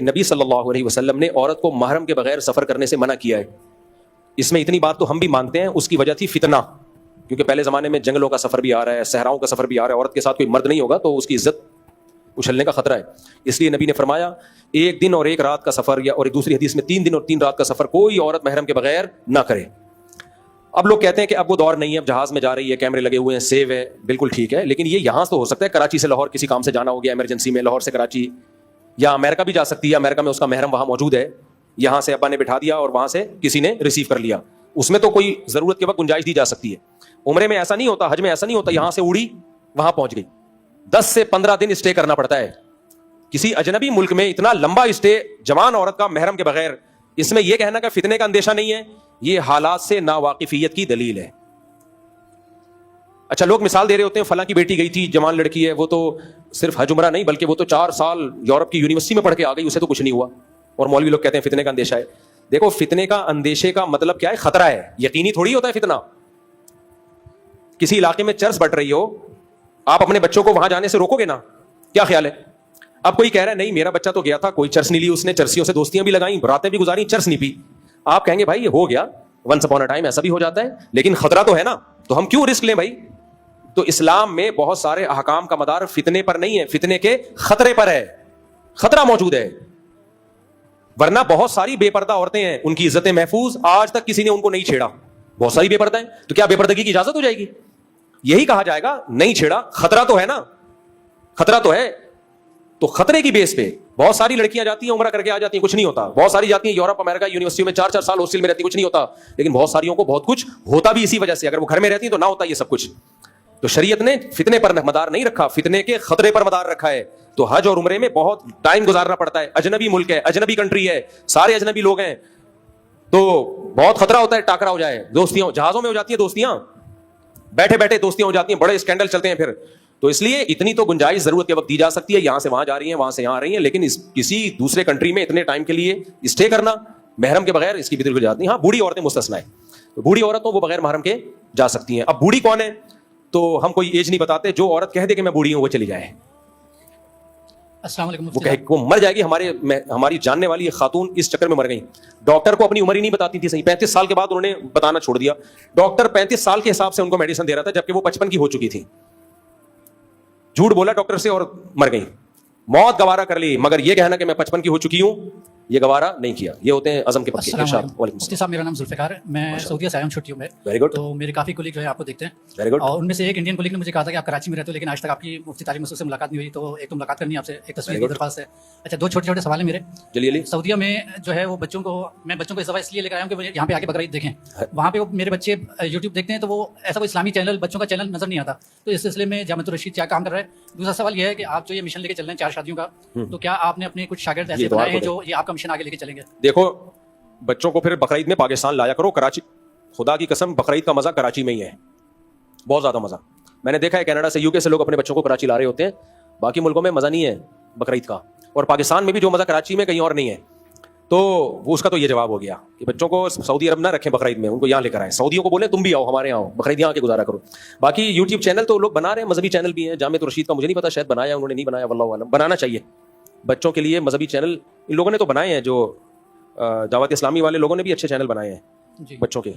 نبی صلی اللہ علیہ وسلم نے عورت کو محرم کے بغیر سفر کرنے سے منع کیا ہے. اس میں اتنی بات تو ہم بھی مانتے ہیں, اس کی وجہ تھی فتنہ, کیونکہ پہلے زمانے میں جنگلوں کا سفر بھی آ رہا ہے, صحراؤں کا سفر بھی آ رہا ہے, عورت کے ساتھ کوئی مرد نہیں ہوگا تو اس کی عزت اچھلنے کا خطرہ ہے. اس لیے نبی نے فرمایا 1 دن اور 1 رات کا سفر, یا اور ایک دوسری حدیث میں 3 دن اور 3 رات کا سفر کوئی عورت محرم کے بغیر نہ کرے. اب لوگ کہتے ہیں کہ اب وہ دور نہیں ہے, اب جہاز میں جا رہی ہے, کیمرے لگے ہوئے ہیں, سیو ہے, بالکل ٹھیک ہے, لیکن یہ یہاں تو ہو سکتا ہے کراچی سے لاہور کسی کام سے جانا ہو گیا ایمرجنسی میں, لاہور سے کراچی, یا امریکہ بھی جا سکتی ہے, امریکہ میں اس کا محرم وہاں موجود ہے, یہاں سے ابا نے بٹھا دیا اور وہاں سے کسی نے ریسیو کر لیا, اس میں تو کوئی ضرورت کے وقت گنجائش دی جا سکتی ہے. عمرے میں ایسا نہیں ہوتا, حج میں ایسا نہیں ہوتا, یہاں سے اڑی وہاں پہنچ گئی, 10 سے 15 دن اسٹے کرنا پڑتا ہے. کسی اجنبی ملک میں اتنا لمبا اسٹے جوان عورت کا محرم کے بغیر, اس میں یہ کہنا کہ فتنے کا اندیشہ نہیں ہے, یہ حالات سے ناواقفیت کی دلیل ہے. اچھا, لوگ مثال دے رہے ہوتے ہیں فلاں کی بیٹی گئی تھی, جوان لڑکی ہے, وہ تو صرف حج عمرہ نہیں بلکہ وہ تو 4 سال یورپ کی یونیورسٹی میں پڑھ کے آ گئی, اسے تو کچھ نہیں ہوا, اور مولوی لوگ کہتے ہیں فتنے کا اندیشہ ہے. دیکھو, فتنے کا اندیشے کا مطلب کیا ہے؟ خطرہ ہے, یقینی تھوڑی ہوتا ہے فتنہ. کسی علاقے میں چرس بٹ رہی ہو, آپ اپنے بچوں کو وہاں جانے سے روکو گے نا؟ کیا خیال ہے؟ اب کوئی کہہ رہا ہے نہیں میرا بچہ تو گیا تھا, کوئی چرس نہیں لی اس نے, چرسیوں سے دوستیاں بھی لگائیں, راتیں بھی گزاری, چرس نہیں پی. آپ کہیں گے بھائی یہ ہو گیا, ونس اپون اے ٹائم ایسا بھی ہو جاتا ہے, لیکن خطرہ تو ہے نا, تو ہم کیوں رسک لیں بھائی؟ تو اسلام میں بہت سارے احکام کا مدار فتنے پر نہیں ہے, فتنے کے خطرے پر ہے, خطرہ موجود ہے. ورنہ بہت ساری بے پردہ عورتیں ہیں, ان کی عزتیں محفوظ, آج تک کسی نے ان کو نہیں چھیڑا. بہت ساری بے پردہ ہیں, تو کیا بے پردگی کی اجازت ہو جائے گی؟ یہی کہا جائے گا نہیں چھیڑا, خطرہ تو ہے نا, خطرہ تو ہے. تو خطرے کی بیس پہ بہت ساری لڑکیاں جاتی ہیں, عمرہ کر کے آ جاتی ہیں, کچھ نہیں ہوتا. بہت ساری جاتی ہیں یورپ امریکہ یونیورسٹیوں میں 4 سال ہاسٹل میں رہتی ہیں, کچھ نہیں ہوتا. لیکن بہت ساریوں کو بہت کچھ ہوتا بھی اسی وجہ سے, اگر وہ گھر میں رہتی ہیں تو نہ ہوتا یہ سب کچھ. تو شریعت نے فتنے پر مدار نہیں رکھا, فتنے کے خطرے پر مدار رکھا ہے. تو حج اور عمرے میں بہت ٹائم گزارنا پڑتا ہے, اجنبی ملک ہے, اجنبی کنٹری ہے, سارے اجنبی لوگ ہیں, تو بہت خطرہ ہوتا ہے ٹاکرا ہو جائے. دوستیاں جہازوں میں ہو جاتی ہیں, دوستیاں بیٹھے بیٹھے دوستیاں ہو جاتی ہیں, بڑے اسکینڈل چلتے ہیں پھر. تو اس لیے اتنی تو گنجائش ضرورت کے وقت دی جا سکتی ہے, یہاں سے وہاں جا رہی ہیں, وہاں سے یہاں آ رہی ہیں, لیکن کسی دوسرے کنٹری میں اتنے ٹائم کے لیے اسٹے کرنا محرم کے بغیر, اس کی بالکل اجازت نہیں. ہاں, بوڑھی عورتیں مستثنا ہے, تو بوڑھی عورتوں وہ بغیر محرم کے جا سکتی ہیں. اب بوڑھی کون ہے تو ہم کوئی ایج نہیں بتاتے, جو عورت کہہ دے کہ میں بوڑھی ہوں وہ چلی جائے. السلام علیکم. وہ مر جائے گی. ہماری جاننے والی ایک خاتون اس چکر میں مر گئی, ڈاکٹر کو اپنی عمر ہی نہیں بتاتی تھی. صحیح 35 سال کے بعد انہوں نے بتانا چھوڑ دیا. ڈاکٹر 35 سال کے حساب سے ان کو میڈیسن دے رہا تھا, جبکہ وہ 55 کی ہو چکی تھی. جھوٹ بولا ڈاکٹر سے اور مر گئی. موت گوارا کر لی, مگر یہ کہنا کہ میں 55 کی ہو چکی ہوں یہ گوارا نہیں کیا. یہ ہوتے ہیں عزم کے پکے. مفتی صاحب, میرا نام ذوالفقار ہے, میں سعودیہ سے آیا ہوں چھٹیوں میں. Very good. تو میرے کافی کولیگ جو ہے آپ کو دیکھتے ہیں. Very good. اور ان میں سے ایک انڈین کولیگ نے مجھے کہا تھا کہ آپ کراچی میں رہتے ہو, لیکن آج تک آپ کی مفتی تعلیم مسعود سے ملاقات نہیں ہوئی, تو ایک تو ملاقات کرنی ہے آپ سے, ایک تصویر کی درخواست ہے. اچھا, 2 چھوٹے چھوٹے سوال ہیں میرے. جلیلی. سعودیہ میں جو ہے وہ میں بچوں کو اس دفعہ اس لیے لے کر آیا ہوں کہ یہاں پہ آ کے بقرعید دیکھیں. وہاں پہ میرے بچے یوٹیوب دیکھتے ہیں, تو وہ ایسا کوئی اسلامی چینل بچوں کا چینل نظر نہیں آتا. تو اس سلسلے میں جامعۃ الرشید کیا کام کر رہا ہے. دوسرا سوال یہ ہے کہ آپ جو یہ مشن لے کے چل رہے ہیں 4 شادیوں کا, تو کیا آپ نے اپنے کچھ شاگرد ایسے بنائے ہیں جو یہ آپ کا مشن آگے لے کے چلیں گے؟ دیکھو, بچوں کو پھر بقرعید میں پاکستان لایا کرو. کراچی, خدا کی قسم بقرعید کا مزہ کراچی میں ہی ہے, بہت زیادہ مزہ. میں نے دیکھا ہے کینیڈا سے, UK سے لوگ اپنے بچوں کو کراچی لا رہے ہوتے ہیں, باقی ملکوں میں مزہ نہیں ہے بقرعید کا. اور پاکستان میں بھی جو مزہ کراچی میں کہیں اور نہیں ہے. تو وہ اس کا تو یہ جواب ہو گیا کہ بچوں کو سعودی عرب نہ رکھیں بقرعید میں, ان کو یہاں لے کر آئیں. سعودیوں کو بولیں تم بھی آؤ ہمارے یہاں آؤ, بقرعید یہاں کے گزارا کرو. باقی یوٹیوب چینل تو لوگ بنا رہے ہیں, مذہبی چینل بھی ہیں. جامعۃ الرشید کا مجھے نہیں پتا, شاید بنایا انہوں نے, نہیں بنایا واللہ اعلم. بنانا چاہیے بچوں کے لیے مذہبی چینل, ان لوگوں نے تو بنائے ہیں, جو دعوت اسلامی والے لوگوں نے بھی اچھے چینل بنائے ہیں بچوں کے.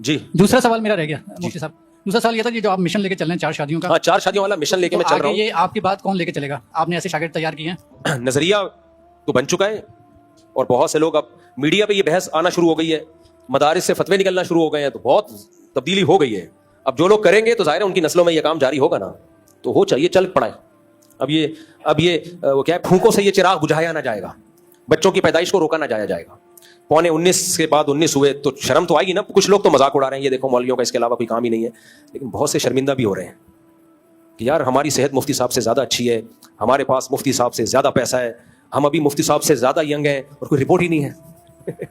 جی, دوسرا سوال میرا رہ گیا مفتی صاحب. دوسرا سوال یہ تھا کہ جو آپ مشن لے کے چل رہے ہیں 4 شادیوں کا. ہاں, 4 شادیوں والا مشن لے کے میں چل رہا ہوں. یہ آپ کی بات کون لے کے چلے گا؟ آپ نے ایسے شاگرد تیار کیے ہیں؟ نظریہ تو بن چکا ہے, اور بہت سے لوگ, اب میڈیا پہ یہ بحث آنا شروع ہو گئی ہے, مدارس سے فتوے نکلنا شروع ہو گئے ہیں, تو بہت تبدیلی ہو گئی ہے. اب جو لوگ کریں گے تو ظاہر ہے ان کی نسلوں میں یہ کام جاری ہوگا نا, تو ہو چاہیے چل پڑا ہے. اب یہ وہ کیا ہے, پھونکوں سے یہ چراغ بجھایا نہ جائے گا, بچوں کی پیدائش کو روکا نہ جایا جائے گا. 19 کے بعد 19 ہوئے تو شرم تو آئے گی نا. کچھ لوگ تو مذاق اڑا رہے ہیں, یہ دیکھو مولویوں کا اس کے علاوہ کوئی کام ہی نہیں ہے, لیکن بہت سے شرمندہ بھی ہو رہے ہیں کہ یار ہماری صحت مفتی صاحب سے زیادہ اچھی ہے, ہمارے پاس مفتی صاحب سے زیادہ پیسہ ہے, ہم ابھی مفتی صاحب سے زیادہ ینگ ہیں, اور کوئی رپورٹ ہی نہیں ہے.